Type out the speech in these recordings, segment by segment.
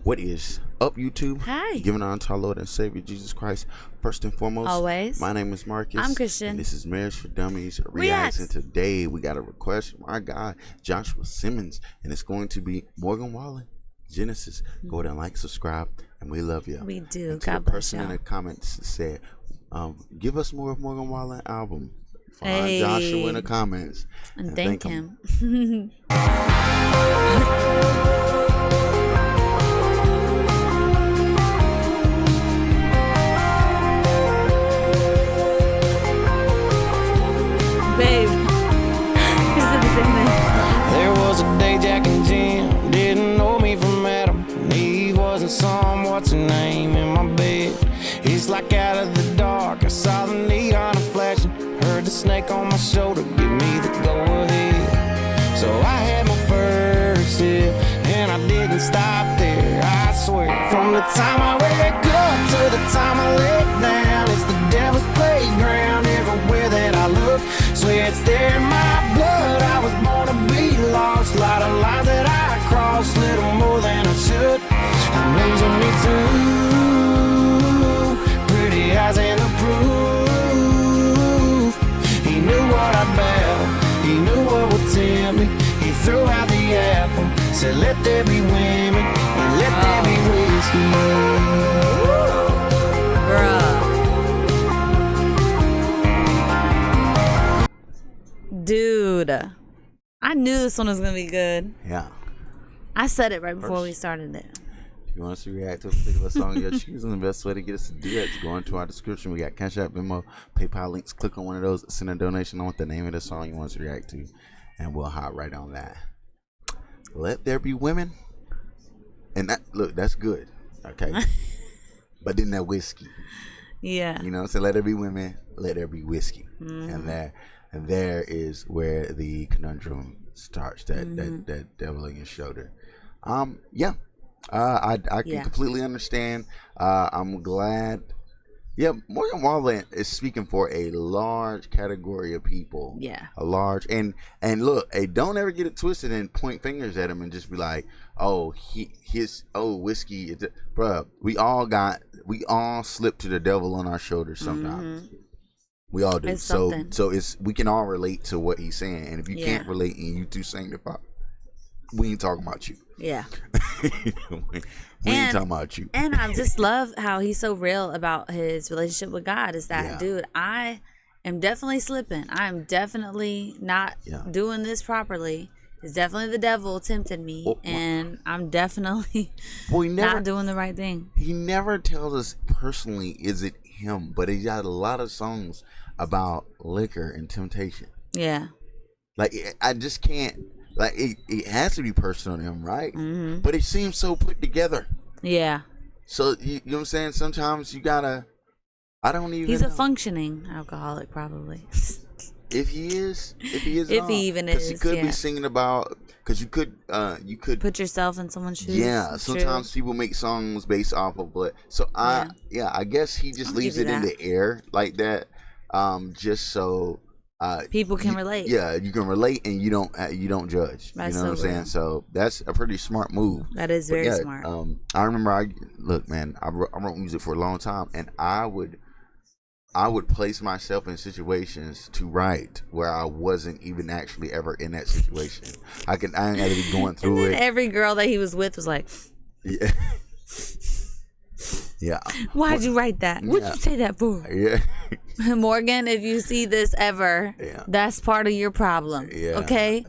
What is up, YouTube? Hi. Giving honor to our Lord and Savior Jesus Christ. First and foremost, Always. my name is Marcus. I'm Christian. And this is Marriage for Dummies Reacts. And today we got a request from our guy, Joshua Simmons. And it's going to be Morgan Wallen Genesis. Go ahead and like, subscribe, and we love you. We do. And to God the bless person y'all. in the comments said, give us more of Morgan Wallen album. Find Hey. Joshua in the comments. And thank him. Babe. You said the same thing. There was a day Jack and Jim didn't know me from Adam. And Eve wasn't some what's her name in my bed. It's like out of the dark, I saw the neon flashing. Heard the snake on my shoulder give me the go-ahead. So I had my first sip, and I didn't stop there, I swear. From the time I wake up to the time I lay down, it's the devil's playground everywhere that I look. Swear it's there in my blood, I was born to be lost. Lot of lines that I crossed, little more than I should. Amazing me too, pretty eyes and the proof. He knew what I'd battle, he knew what would tempt me. He threw out the apple, said let there be women, and let there be whiskey. Bruh. Dude. I knew this one was going to be good. Yeah. I said it right before we started it. If you want us to react to a particular song you're choosing, the best way to get us to do that is go into our description. We got Cash App, Venmo, PayPal links. Click on one of those, send a donation on what the name of the song you want us to react to, and we'll hop right on that. Let There Be Women. And that, look, that's good. Okay. But then that whiskey. Yeah. You know, so let there be women, let there be whiskey. And there is where the conundrum starts, that devil in your shoulder. Yeah. I can completely understand. I'm glad. Yeah, Morgan Wallen is speaking for a large category of people. Yeah. A large and look, hey, don't ever get it twisted and point fingers at him and just be like, oh, his whiskey. Bruh, we all slip to the devil on our shoulders sometimes. We all do. It's so something. we can all relate to what he's saying. And if you can't relate and you too sanctified, we ain't talking about you. Yeah. we ain't talking about you. And I just love how he's so real about his relationship with God. Is that, dude, I am definitely slipping. I'm definitely not doing this properly. It's definitely the devil tempted me, and I'm definitely not doing the right thing. He never tells us personally, is it him? But he got a lot of songs about liquor and temptation. Yeah. Like, I just can't. Like, it has to be personal to him, right? But it seems so put together. Yeah. So, you know what I'm saying? Sometimes you gotta, I don't even He's know. a functioning alcoholic, probably. If he is, if he even is, because he could be singing about, because you could put yourself in someone's shoes. Yeah, sometimes people make songs based off of what. So I guess he just leaves it in the air like that, just so people can relate. Yeah, you can relate and you don't judge. That's you know what I'm saying? So that's a pretty smart move. That is very smart. I remember I wrote music for a long time, and I would place myself in situations to write where I wasn't even actually ever in that situation. I ain't got to be going through it. Every girl that he was with was like, yeah. Yeah. Why'd you write that? What'd you say that for? Yeah. Morgan, if you see this ever, that's part of your problem. Yeah. Okay?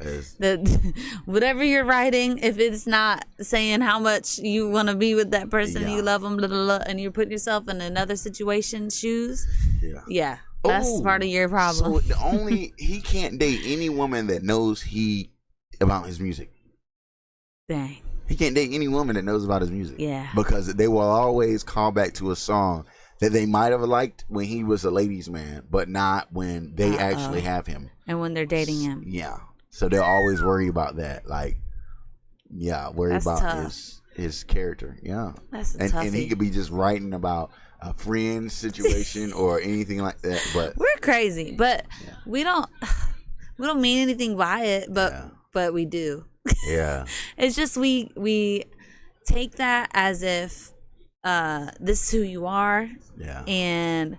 Whatever you're writing, if it's not saying how much you want to be with that person, you love them, blah, blah, blah, and you're putting yourself in another situation, shoes, that's part of your problem. So he can't date any woman that knows about his music. Dang. He can't date any woman that knows about his music. Yeah. Because they will always call back to a song that they might have liked when he was a ladies' man, but not when they actually have him. And when they're dating him. Yeah. So they'll always worry about that. Like, worry about his character. Yeah. That's a and toughie. he could be just writing about a friend situation or anything like that. But we're crazy. But we don't mean anything by it, but we do. Yeah. It's just we take that as if this is who you are, and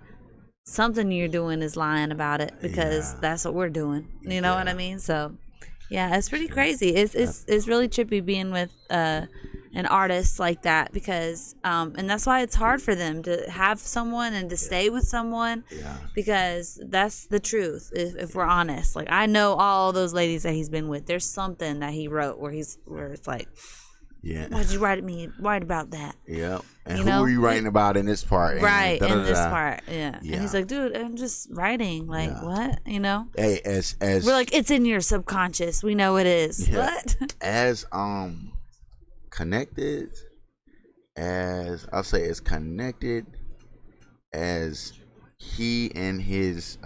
something you're doing is lying about it, because that's what we're doing. You know what I mean? So yeah, it's pretty crazy. It's really trippy being with an artist like that, because and that's why it's hard for them to have someone and to stay with someone, because that's the truth. If we're honest, like, I know all those ladies that he's been with, there's something that he wrote where it's like, why'd you write about that? And who were you writing about in this part? Right, in this part. And he's like, dude, I'm just writing. Like, what? Hey, as we're like, it's in your subconscious. We know it is. What? As connected as I'll say, as connected as he and his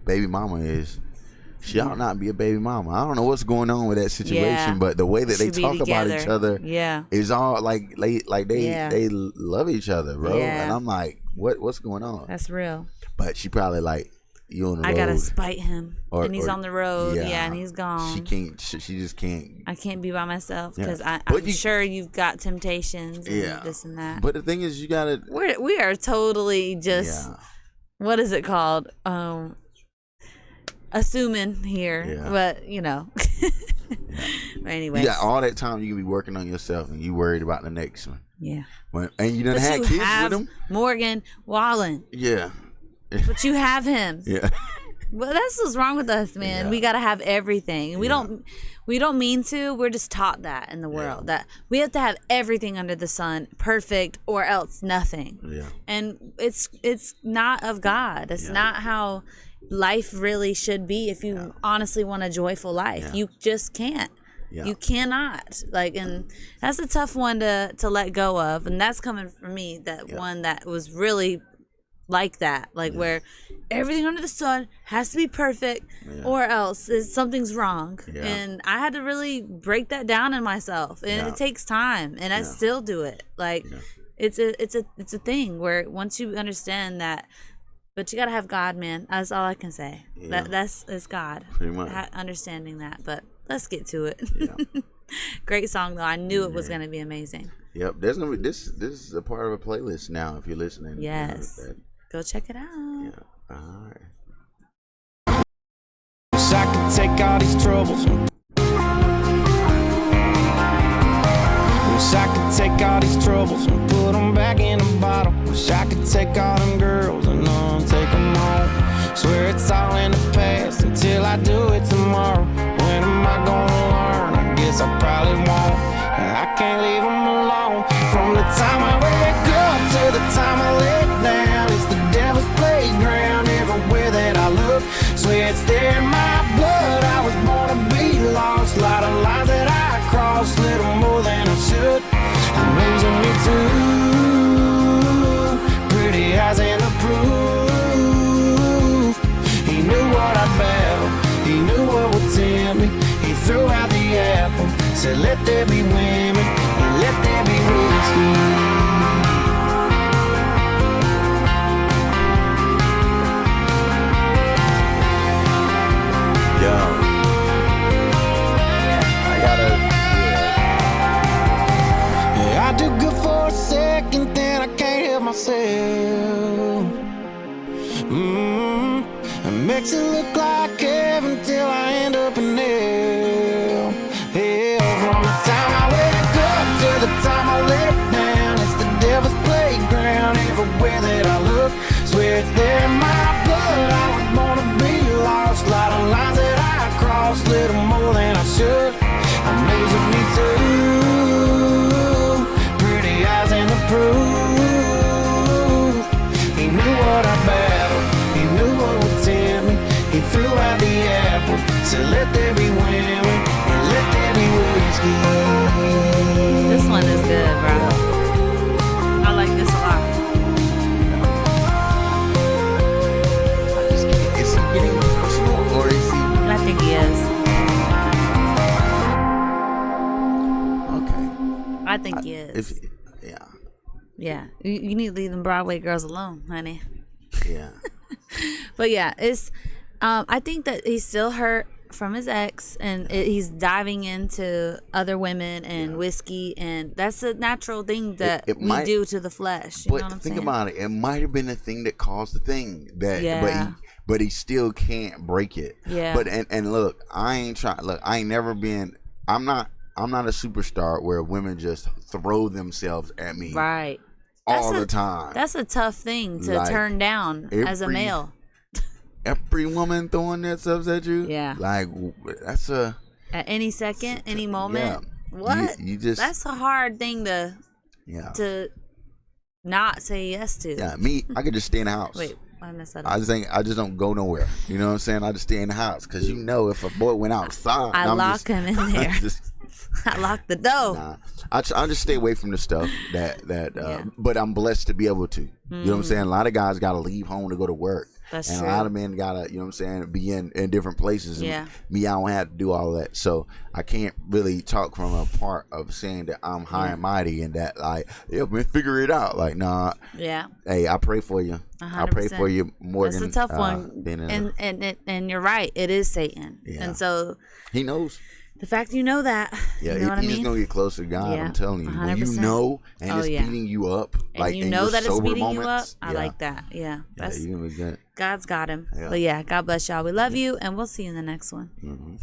baby mama is, she ought not be a baby mama. I don't know what's going on with that situation, but the way that they talk about each other is all like they love each other, bro. And I'm like, what's going on? That's real. But she probably like, you on the road. I gotta spite him, and he's on the road. And he's gone. She can't. She just can't. I can't be by myself because I'm sure you've got temptations and this and that. But the thing is, you gotta. We are totally just. What is it called? Assuming here, but But anyway, you got all that time you can be working on yourself, and you worried about the next one. And you done but had you kids have with him. Morgan Wallen. But you have him. Well, that's what's wrong with us, man. We gotta have everything. We don't mean to. We're just taught that in the world, that we have to have everything under the sun perfect, or else nothing. And it's not of God. It's not how life really should be. If you honestly want a joyful life, you just can't. You cannot. And that's a tough one to let go of. And that's coming from me. That one that was really like that, where everything under the sun has to be perfect, or else something's wrong. And I had to really break that down in myself, and it takes time, and I still do it. It's a thing where once you understand that, but you gotta have God, man. That's all I can say. It's God. Pretty much. Understanding that. But let's get to it. Great song though. I knew it was gonna be amazing. There's gonna be this is a part of a playlist now. If you're listening, go check it out. All right. Wish I could take all these troubles. Wish I could take all these troubles and put them back in a bottle. Wish I could take all them girls and take them home. Swear it's all in the past until I do it tomorrow. When am I gonna learn? I guess I probably won't. I can't leave them alone. From the time I wake up to the time I lay down, it's the devil's playground everywhere that I look. Swear it's there in my blood. I was born to be lost. A lot of lines that I crossed, little more than I should. I'm losing me too. Pretty eyes and the proof. He knew what I'd battle. He knew what would tempt me. He threw out the apple, said let there be women and let there be whiskey. I do good for a second, then I can't help myself. It makes it look like heaven till I end up in hell. From the time I wake up to the time I lay down, it's the devil's playground everywhere that I look. Swear it's there in my blood. I was born to be lost. A lot of lines that I crossed, little more than I should. I'm losing me too. Pretty eyes and the proof. He knew what I battled. He knew what would tempt me. He threw out the apple, said let there be women and let there be whiskey. This one is good, bro. I like this a lot. Is he getting personal, or is he? I think he is. Okay. I think he is. Yeah. You need to leave them Broadway girls alone, honey. Yeah. But yeah, it's I think that he's still hurt from his ex, and he's diving into other women and whiskey, and that's a natural thing that we do to the flesh. You know what I'm saying? About it. It might have been the thing that caused the thing but he still can't break it. Yeah. But and look, I ain't never been. I'm not a superstar where women just throw themselves at me. Right. All the time. That's a tough thing to turn down as a male. Every woman throwing themselves at you. Yeah. Like that's at any second, any moment. Yeah. What? You just. That's a hard thing to not say yes to. Yeah. Me, I could just stay in the house. Wait, I messed that up. I just don't go nowhere. You know what I'm saying? I just stay in the house because if a boy went outside, I lock him in there. I lock the door. Nah, I just stay away from the stuff but I'm blessed to be able to. You know what I'm saying? A lot of guys got to leave home to go to work. That's and true. A lot of men got to, you know what I'm saying, be in different places. And me, I don't have to do all that. So I can't really talk from a part of saying that I'm high and mighty and that, like, man, figure it out. Like, nah. Yeah. Hey, I pray for you. 100%. I pray for you, Morgan. That's a tough one. And you're right. It is Satan. Yeah. And so. He knows. The fact you know that, you know what I mean? He's gonna get closer to God. Yeah, I'm telling you. 100%. When you know and it's beating you up, and you know that it's beating you up. I like that. Yeah, you're gonna be good. God's got him. Yeah. But God bless y'all. We love you, and we'll see you in the next one.